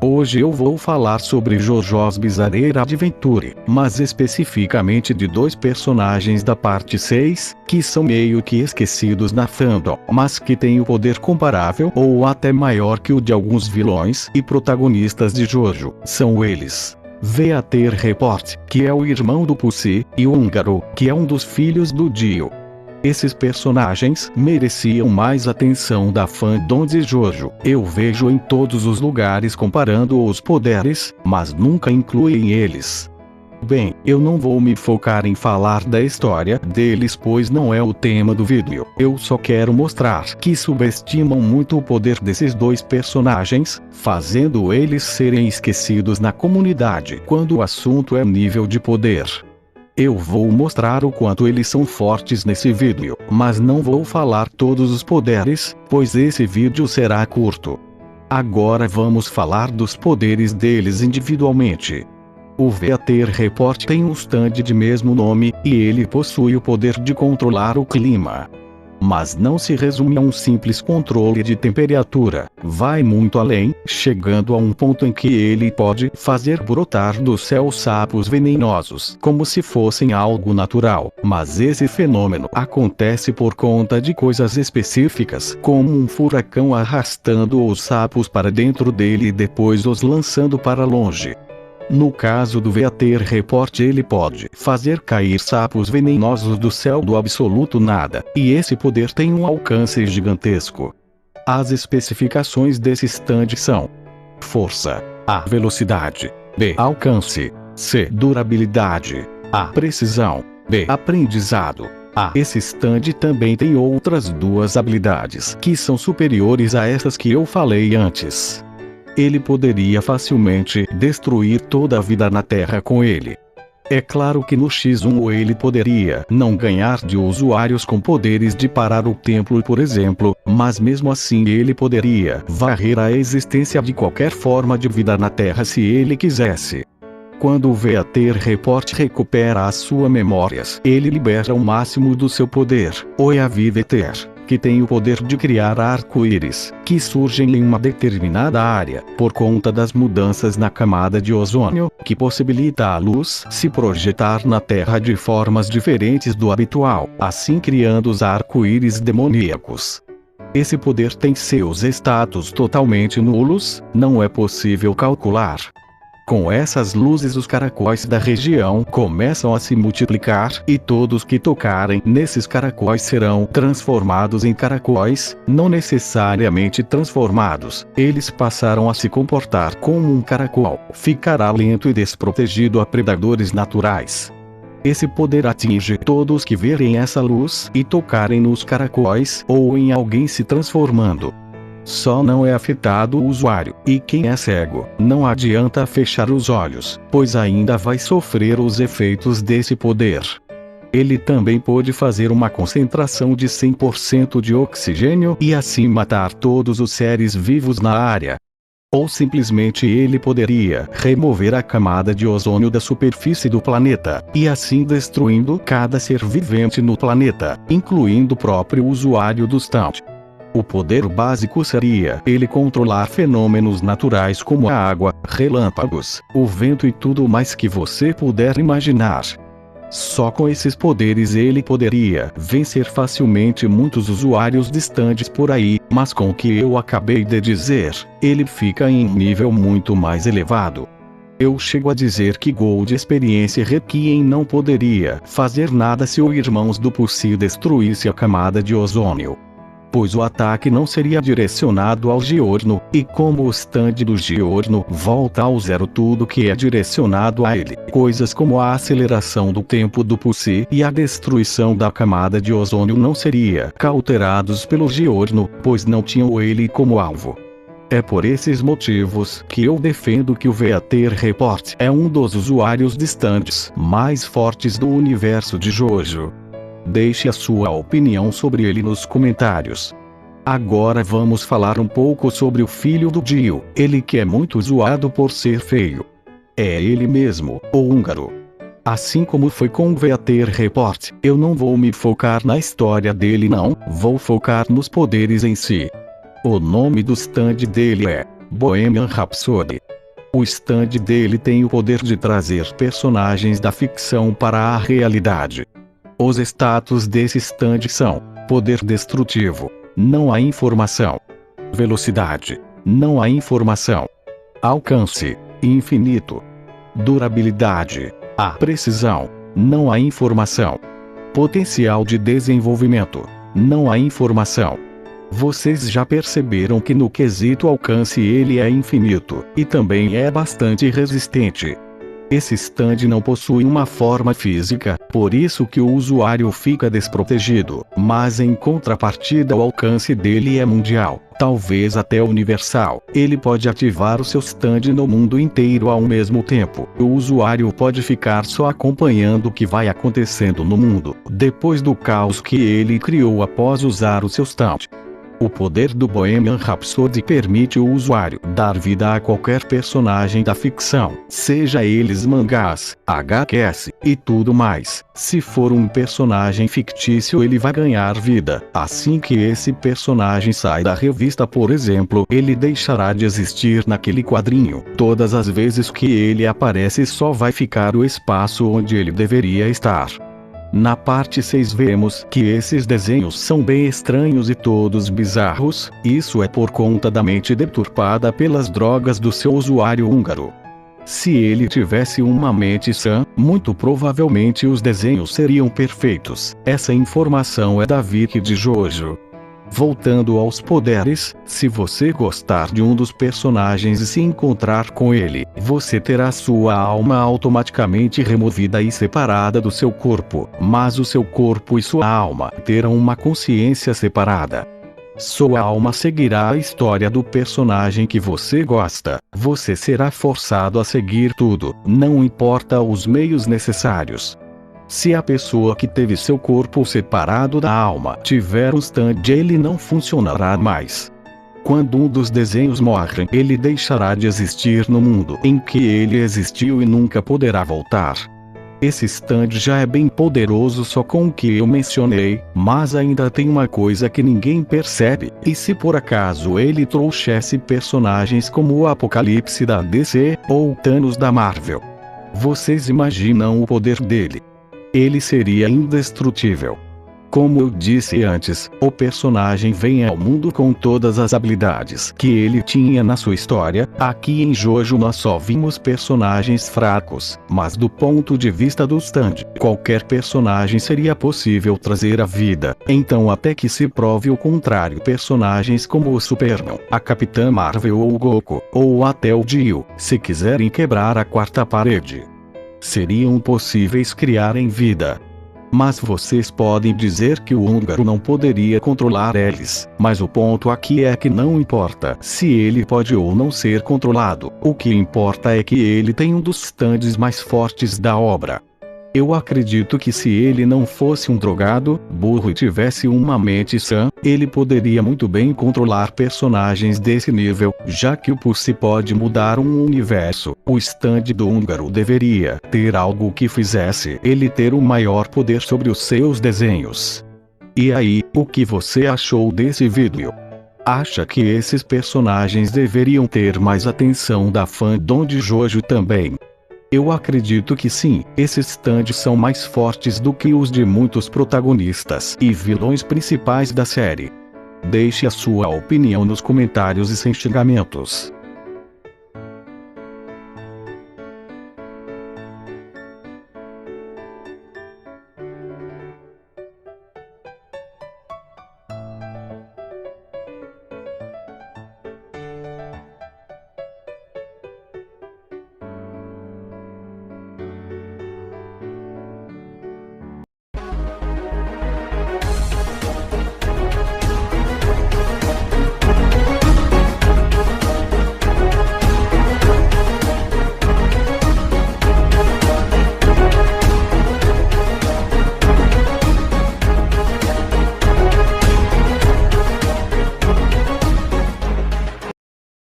Hoje eu vou falar sobre JoJo's Bizarre Adventure, mas especificamente de dois personagens da parte 6, que são meio que esquecidos na fandom, mas que têm o poder comparável ou até maior que o de alguns vilões e protagonistas de JoJo. São eles: Veater Report, que é o irmão do Pussy, e o Húngaro, que é um dos filhos do Dio. Esses personagens mereciam mais atenção da fandom de JoJo. Eu vejo em todos os lugares comparando os poderes, mas nunca incluem eles. Bem, eu não vou me focar em falar da história deles, pois não é o tema do vídeo. Eu só quero mostrar que subestimam muito o poder desses dois personagens, fazendo eles serem esquecidos na comunidade quando o assunto é nível de poder. Eu vou mostrar o quanto eles são fortes nesse vídeo, mas não vou falar todos os poderes, pois esse vídeo será curto. Agora vamos falar dos poderes deles individualmente. O Veater Report tem um stand de mesmo nome, e ele possui o poder de controlar o clima. Mas não se resume a um simples controle de temperatura, vai muito além, chegando a um ponto em que ele pode fazer brotar do céu sapos venenosos como se fossem algo natural. Mas esse fenômeno acontece por conta de coisas específicas, como um furacão arrastando os sapos para dentro dele e depois os lançando para longe. No caso do Veater Report, ele pode fazer cair sapos venenosos do céu do absoluto nada, e esse poder tem um alcance gigantesco. As especificações desse stand são: força, A. Velocidade, B. Alcance, C. Durabilidade, A. Precisão, B. Aprendizado. Esse stand também tem outras duas habilidades que são superiores a essas que eu falei antes. Ele poderia facilmente destruir toda a vida na Terra com ele. É claro que no X1 ele poderia não ganhar de usuários com poderes de parar o tempo, por exemplo, mas mesmo assim ele poderia varrer a existência de qualquer forma de vida na Terra se ele quisesse. Quando o Veater Report recupera as suas memórias, ele libera o máximo do seu poder, o Veater, que tem o poder de criar arco-íris, que surgem em uma determinada área, por conta das mudanças na camada de ozônio, que possibilita a luz se projetar na Terra de formas diferentes do habitual, assim criando os arco-íris demoníacos. Esse poder tem seus status totalmente nulos, não é possível calcular. Com essas luzes, os caracóis da região começam a se multiplicar, e todos que tocarem nesses caracóis serão transformados em caracóis, não necessariamente transformados. Eles passarão a se comportar como um caracol, ficará lento e desprotegido a predadores naturais. Esse poder atinge todos que verem essa luz e tocarem nos caracóis ou em alguém se transformando. Só não é afetado o usuário, e quem é cego, não adianta fechar os olhos, pois ainda vai sofrer os efeitos desse poder. Ele também pode fazer uma concentração de 100% de oxigênio e assim matar todos os seres vivos na área. Ou simplesmente ele poderia remover a camada de ozônio da superfície do planeta, e assim destruindo cada ser vivente no planeta, incluindo o próprio usuário do stand. O poder básico seria ele controlar fenômenos naturais como a água, relâmpagos, o vento e tudo mais que você puder imaginar. Só com esses poderes ele poderia vencer facilmente muitos usuários distantes por aí, mas com o que eu acabei de dizer, ele fica em um nível muito mais elevado. Eu chego a dizer que Gold Experience Requiem não poderia fazer nada se o Irmãos do Pussy destruísse a camada de ozônio, pois o ataque não seria direcionado ao Giorno, e como o stand do Giorno volta ao zero tudo que é direcionado a ele, coisas como a aceleração do tempo do Pussy e a destruição da camada de ozônio não seria cauterados pelo Giorno, pois não tinham ele como alvo. É por esses motivos que eu defendo que o Veater Report é um dos usuários de stands mais fortes do universo de JoJo. Deixe a sua opinião sobre ele nos comentários. Agora vamos falar um pouco sobre o filho do Dio, ele que é muito zoado por ser feio. É ele mesmo, o Húngaro. Assim como foi com o Veater Report, eu não vou me focar na história dele não, vou focar nos poderes em si. O nome do stand dele é Bohemian Rhapsody. O stand dele tem o poder de trazer personagens da ficção para a realidade. Os status desse stand são: poder destrutivo, não há informação; velocidade, não há informação; alcance, infinito; durabilidade, há precisão, não há informação; potencial de desenvolvimento, não há informação. Vocês já perceberam que no quesito alcance ele é infinito, e também é bastante resistente. Esse stand não possui uma forma física, por isso que o usuário fica desprotegido, mas em contrapartida o alcance dele é mundial, talvez até universal. Ele pode ativar o seu stand no mundo inteiro ao mesmo tempo. O usuário pode ficar só acompanhando o que vai acontecendo no mundo, depois do caos que ele criou após usar o seu stand. O poder do Bohemian Rhapsody permite o usuário dar vida a qualquer personagem da ficção, seja eles mangás, HQs e tudo mais. Se for um personagem fictício, ele vai ganhar vida. Assim que esse personagem sai da revista, por exemplo, ele deixará de existir naquele quadrinho. Todas as vezes que ele aparece, só vai ficar o espaço onde ele deveria estar. Na parte 6 vemos que esses desenhos são bem estranhos e todos bizarros. Isso é por conta da mente deturpada pelas drogas do seu usuário húngaro. Se ele tivesse uma mente sã, muito provavelmente os desenhos seriam perfeitos. Essa informação é da Wiki de Jojo. Voltando aos poderes, se você gostar de um dos personagens e se encontrar com ele, você terá sua alma automaticamente removida e separada do seu corpo, mas o seu corpo e sua alma terão uma consciência separada. Sua alma seguirá a história do personagem que você gosta. Você será forçado a seguir tudo, não importa os meios necessários. Se a pessoa que teve seu corpo separado da alma tiver um stand, ele não funcionará mais. Quando um dos desenhos morre, ele deixará de existir no mundo em que ele existiu e nunca poderá voltar. Esse stand já é bem poderoso só com o que eu mencionei, mas ainda tem uma coisa que ninguém percebe: e se por acaso ele trouxesse personagens como o Apocalipse da DC, ou Thanos da Marvel? Vocês imaginam o poder dele? Ele seria indestrutível. Como eu disse antes, o personagem vem ao mundo com todas as habilidades que ele tinha na sua história. Aqui em Jojo nós só vimos personagens fracos, mas do ponto de vista do stand, qualquer personagem seria possível trazer à vida. Então, até que se prove o contrário, personagens como o Superman, a Capitã Marvel ou o Goku, ou até o Dio, se quiserem quebrar a quarta parede, seriam possíveis criar em vida. Mas vocês podem dizer que o húngaro não poderia controlar eles, mas o ponto aqui é que não importa se ele pode ou não ser controlado, o que importa é que ele tem um dos stands mais fortes da obra. Eu acredito que se ele não fosse um drogado, burro e tivesse uma mente sã, ele poderia muito bem controlar personagens desse nível, já que o Pussy pode mudar um universo. O stand do húngaro deveria ter algo que fizesse ele ter o maior poder sobre os seus desenhos. E aí, o que você achou desse vídeo? Acha que esses personagens deveriam ter mais atenção da fandom de Jojo também? Eu acredito que sim, esses stands são mais fortes do que os de muitos protagonistas e vilões principais da série. Deixe a sua opinião nos comentários e sem xingamentos.